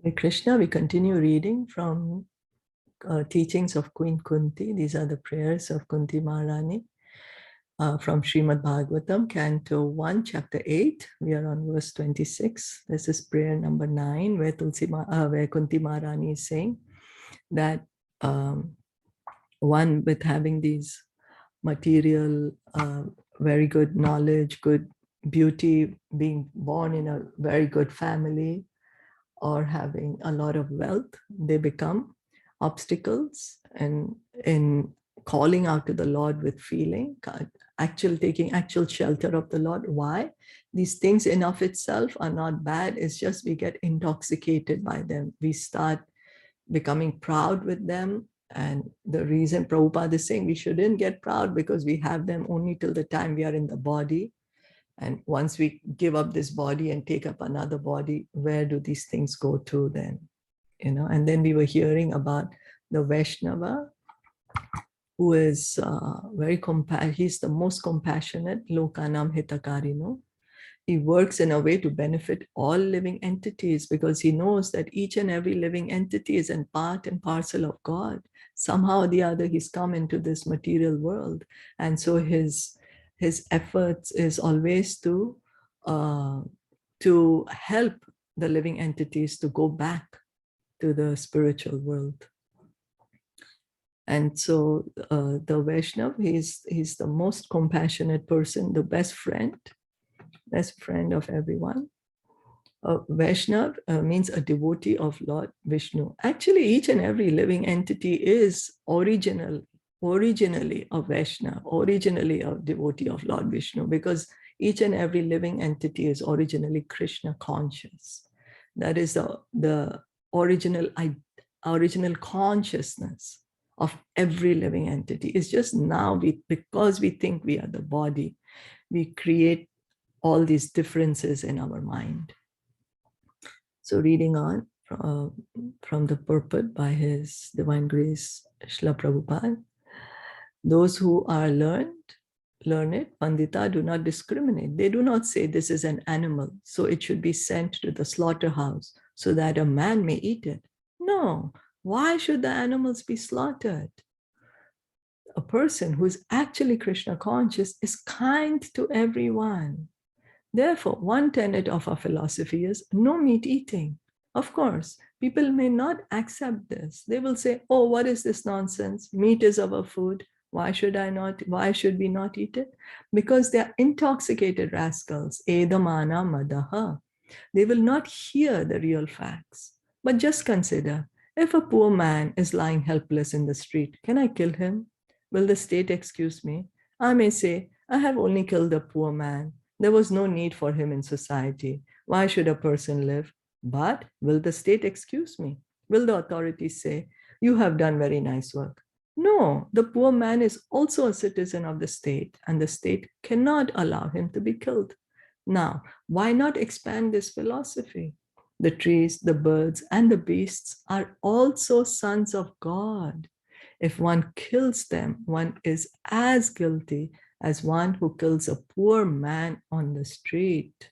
Hare Krishna, we continue reading from teachings of Queen Kunti. These are the prayers of Kunti Maharani from Srimad Bhagavatam, Canto 1, Chapter 8. We are on verse 26. This is prayer number 9, where Kunti Maharani is saying that one with having these material, very good knowledge, good beauty, being born in a very good family, or having a lot of wealth, they become obstacles and in calling out to the Lord with feeling, taking actual shelter of the Lord. Why? These things in of itself are not bad. It's just we get intoxicated by them. We start becoming proud with them. And the reason Prabhupada is saying we shouldn't get proud because we have them only till the time we are in the body. And once we give up this body and take up another body, where do these things go to then? And then we were hearing about the Vaishnava, who is he's the most compassionate, Lokanam Hitakarino. He works in a way to benefit all living entities because he knows that each and every living entity is a part and parcel of God. Somehow or the other, he's come into this material world. And so his efforts is always to help the living entities to go back to the spiritual world. And so the Vaishnav, he's the most compassionate person, the best friend of everyone. Vaishnav means a devotee of Lord Vishnu. Actually, each and every living entity is originally a Vaishnav, originally a devotee of Lord Vishnu, because each and every living entity is originally Krishna conscious. That is the original consciousness of every living entity. It's just now because we think we are the body, we create all these differences in our mind. So reading on from the purport by His Divine Grace Srila Prabhupada, those who are learned, Pandita, do not discriminate. They do not say this is an animal, so it should be sent to the slaughterhouse so that a man may eat it. No, why should the animals be slaughtered? A person who is actually Krishna conscious is kind to everyone. Therefore, one tenet of our philosophy is no meat eating. Of course, people may not accept this. They will say, oh, what is this nonsense? Meat is our food. Why should we not eat it? Because they are intoxicated rascals. Edamana madaha. They will not hear the real facts. But just consider, if a poor man is lying helpless in the street, can I kill him? Will the state excuse me? I may say, I have only killed a poor man. There was no need for him in society. Why should a person live? But will the state excuse me? Will the authorities say, you have done very nice work? No, the poor man is also a citizen of the state, and the state cannot allow him to be killed. Now, why not expand this philosophy? The trees, the birds, and the beasts are also sons of God. If one kills them, one is as guilty as one who kills a poor man on the street.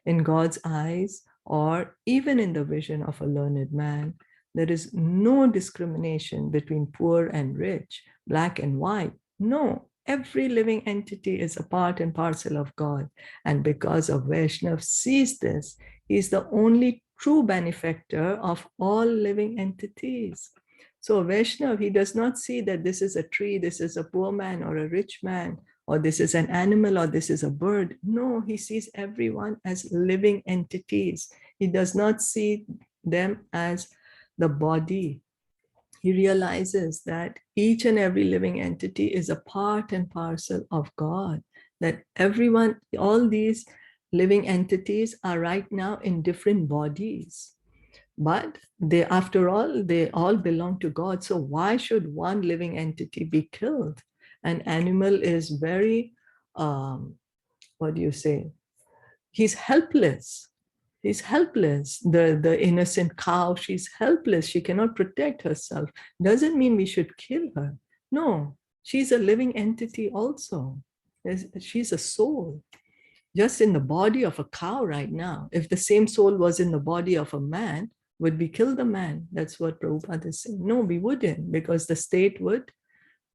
In God's eyes, or even in the vision of a learned man, there is no discrimination between poor and rich, black and white. No, every living entity is a part and parcel of God. And because of Vaishnav sees this, he is the only true benefactor of all living entities. So Vaishnav, he does not see that this is a tree, this is a poor man or a rich man, or this is an animal, or this is a bird. No, he sees everyone as living entities. He does not see them as the body. He realizes that each and every living entity is a part and parcel of God, that everyone, all these living entities are right now in different bodies. But after all, they all belong to God. So why should one living entity be killed? An animal is very, he's helpless. He's helpless. The innocent cow, she's helpless. She cannot protect herself. Doesn't mean we should kill her. No, she's a living entity also. She's a soul. Just in the body of a cow right now, if the same soul was in the body of a man, Would we kill the man? That's what Prabhupada is saying. No, we wouldn't, because the state would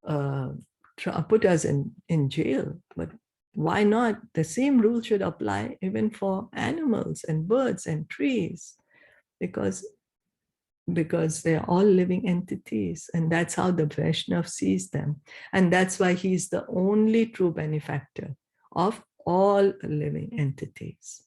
put us in jail. But why not? The same rule should apply even for animals and birds and trees, because they're all living entities, and that's how the Vaishnav sees them. And that's why he's the only true benefactor of all living entities.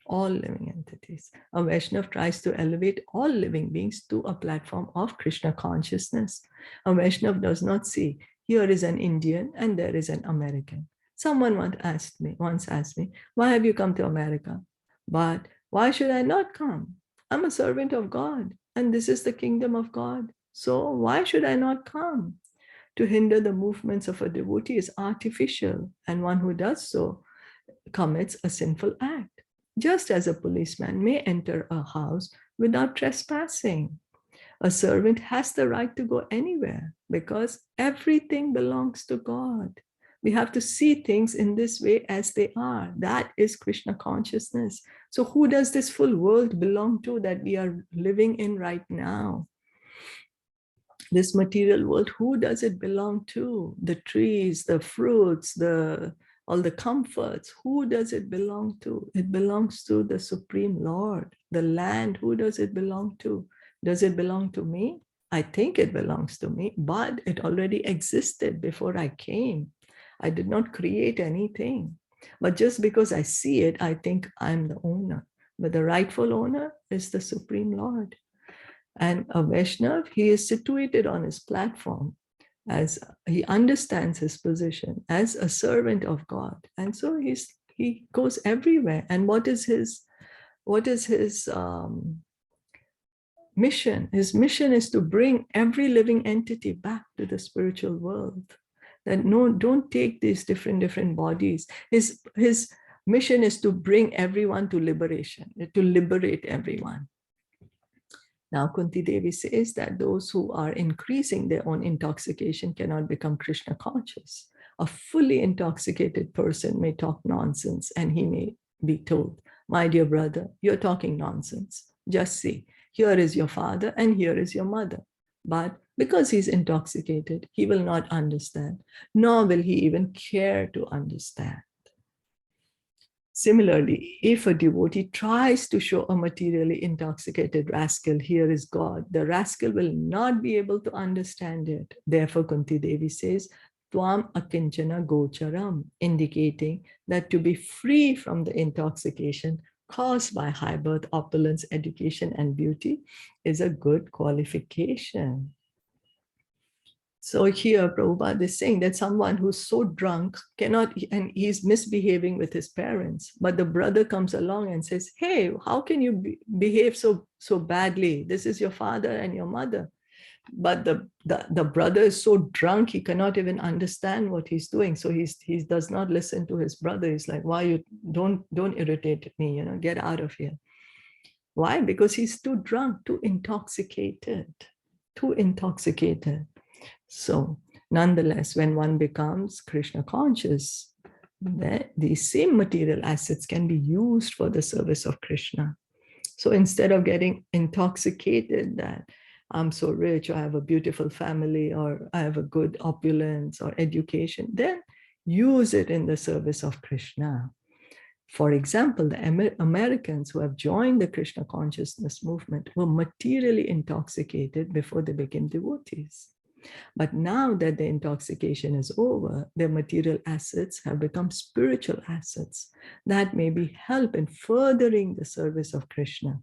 All living entities. A Vaishnav tries to elevate all living beings to a platform of Krishna consciousness. A Vaishnav does not see, here is an Indian and there is an American. Someone once asked me, why have you come to America? But why should I not come? I'm a servant of God, and this is the kingdom of God. So why should I not come? To hinder the movements of a devotee is artificial, and one who does so commits a sinful act. Just as a policeman may enter a house without trespassing, a servant has the right to go anywhere because everything belongs to God. We have to see things in this way as they are. That is Krishna consciousness. So who does this full world belong to that we are living in right now? This material world, who does it belong to? The trees, the fruits, all the comforts, who does it belong to? It belongs to the Supreme Lord. The land, who does it belong to? Does it belong to me? I think it belongs to me, but it already existed before I came. I did not create anything. But just because I see it, I think I'm the owner. But the rightful owner is the Supreme Lord. And a Vaishnav, he is situated on his platform as he understands his position as a servant of God. And so he goes everywhere. And what is his mission? His mission is to bring every living entity back to the spiritual world. That no, don't take these different bodies. His mission is to bring everyone to liberation, to liberate everyone. Now, Kunti Devi says that those who are increasing their own intoxication cannot become Krishna conscious. A fully intoxicated person may talk nonsense, and he may be told, my dear brother, you're talking nonsense. Just see, here is your father and here is your mother. But because he's intoxicated, he will not understand, nor will he even care to understand. Similarly, if a devotee tries to show a materially intoxicated rascal, here is God, the rascal will not be able to understand it. Therefore, Kunti Devi says, Tvam akinchana gocharam, indicating that to be free from the intoxication caused by high birth, opulence, education, and beauty is a good qualification. So here Prabhupada is saying that someone who's so drunk cannot, and he's misbehaving with his parents, but the brother comes along and says, hey, how can you behave so badly? This is your father and your mother. But the brother is so drunk, he cannot even understand what he's doing. So he does not listen to his brother. He's like, why you don't irritate me, get out of here. Why? Because he's too drunk, too intoxicated. So nonetheless, when one becomes Krishna conscious, these same material assets can be used for the service of Krishna. So instead of getting intoxicated that I'm so rich, or I have a beautiful family, or I have a good opulence or education, then use it in the service of Krishna. For example, the Americans who have joined the Krishna consciousness movement were materially intoxicated before they became devotees. But now that the intoxication is over, their material assets have become spiritual assets that maybe help in furthering the service of Krishna.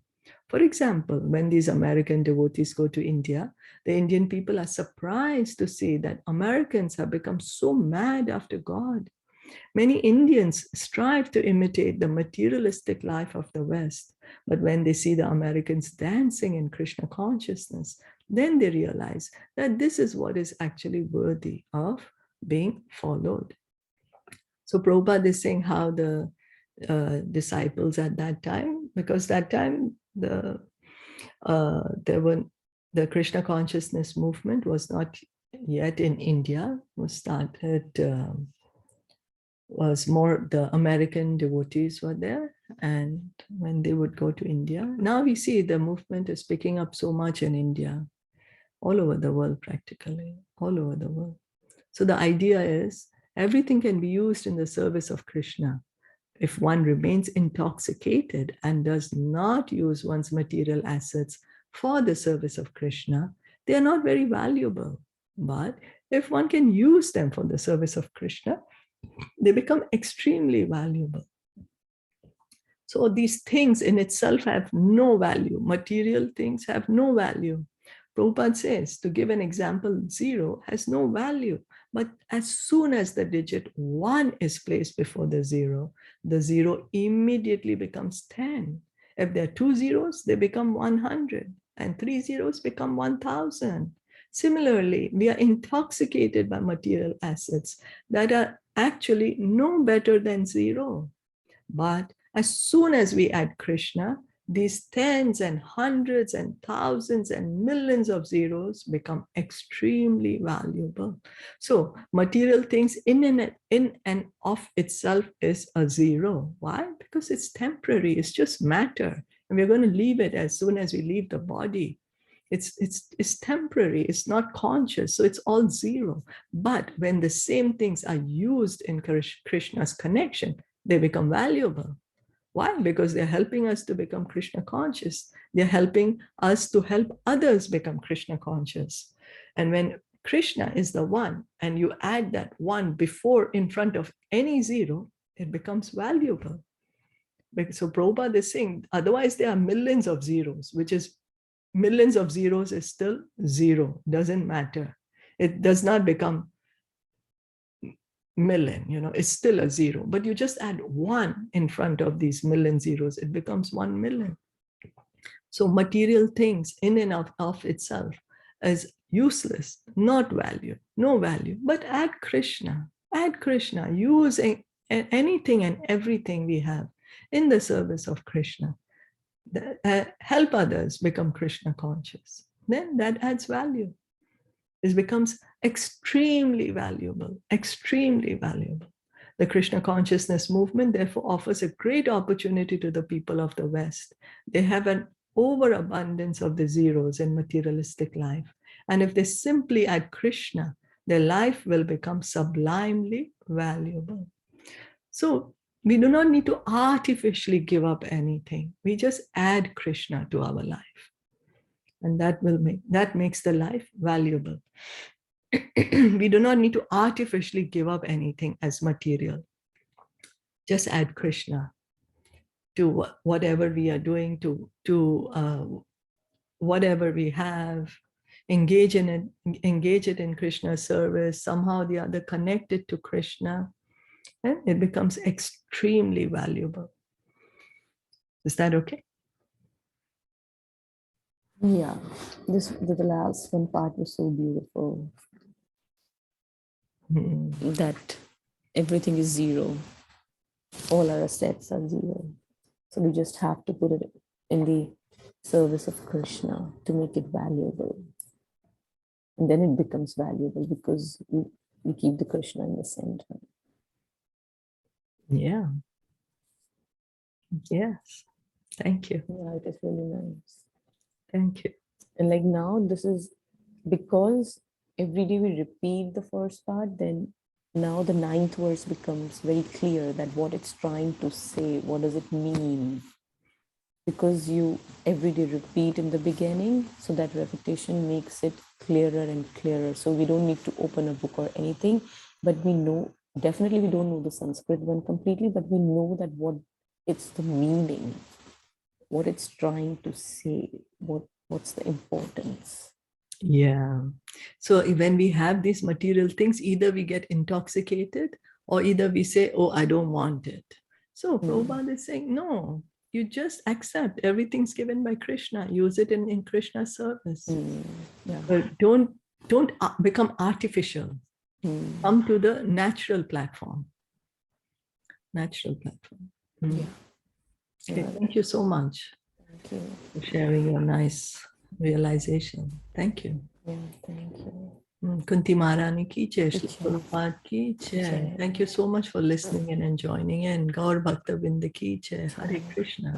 For example, when these American devotees go to India, the Indian people are surprised to see that Americans have become so mad after God. Many Indians strive to imitate the materialistic life of the West, but when they see the Americans dancing in Krishna consciousness, then they realize that this is what is actually worthy of being followed. So Prabhupada is saying how the disciples at that time, because that time the Krishna consciousness movement was not yet in India, was more the American devotees were there, And when they would go to India, now we see the movement is picking up so much in India, all over the world, practically, all over the world. So the idea is everything can be used in the service of Krishna. If one remains intoxicated and does not use one's material assets for the service of Krishna, they are not very valuable. But if one can use them for the service of Krishna, they become extremely valuable. So these things in itself have no value. Material things have no value. Prabhupada says, to give an example, 0 has no value. But as soon as the digit 1 is placed before the 0 immediately becomes 10. If there are 2 zeros, they become 100. And 3 zeros become 1,000. Similarly, we are intoxicated by material assets that are actually no better than 0. But as soon as we add Krishna, these tens and hundreds and thousands and millions of zeros become extremely valuable. So material things in and of itself is a 0. Why? Because it's temporary. It's just matter. And we're going to leave it as soon as we leave the body. It's temporary. It's not conscious. So it's all 0. But when the same things are used in Krishna's connection, they become valuable. Why? Because they're helping us to become Krishna conscious. They're helping us to help others become Krishna conscious. And when Krishna is the one, and you add that 1 before in front of any 0, it becomes valuable. So Prabhupada is saying, otherwise there are millions of zeros, which is millions of zeros is still 0, doesn't matter. It does not become million, it's still a 0, but you just add 1 in front of these million zeros, it becomes 1 million. So material things in and of itself is useless, not value, no value, but add Krishna, use anything and everything we have in the service of Krishna, help others become Krishna conscious, then that adds value. It becomes extremely valuable, extremely valuable. The Krishna consciousness movement therefore offers a great opportunity to the people of the West. They have an overabundance of the zeros in materialistic life. And if they simply add Krishna, their life will become sublimely valuable. So we do not need to artificially give up anything. We just add Krishna to our life. And that makes the life valuable. We do not need to artificially give up anything as material. Just add Krishna to whatever we are doing, to whatever we have. Engage it in Krishna's service. Somehow or the other, connect it to Krishna, and it becomes extremely valuable. Is that okay? Yeah, the last one part was so beautiful. That everything is 0. All our assets are 0. So we just have to put it in the service of Krishna to make it valuable. And then it becomes valuable because we keep the Krishna in the center. Yeah. Yes. Thank you. Yeah, it is really nice. Thank you. And like now, this is because every day we repeat the first part, then now the 9th verse becomes very clear that what it's trying to say, what does it mean? Because you every day repeat in the beginning, so that repetition makes it clearer and clearer. So we don't need to open a book or anything, but we know, definitely we don't know the Sanskrit one completely, but we know that what it's the meaning, what it's trying to say, what's the importance. Yeah. So when we have these material things, either we get intoxicated or either we say, oh, I don't want it. So Prabhupada is saying, no, you just accept everything's given by Krishna. Use it in Krishna's service. Yeah. Don't become artificial. Come to the natural platform. Natural platform. Yeah. Okay, thank you so much. Thank you for sharing your nice realization. Thank you. Yeah, thank you. Kunti Maharani ki jai, Shri Jai. Prabhupada ki jai. Jai. Thank you so much for listening and joining in. Gaur Bhakta Vrinda ki jai. Hare Jai. Krishna.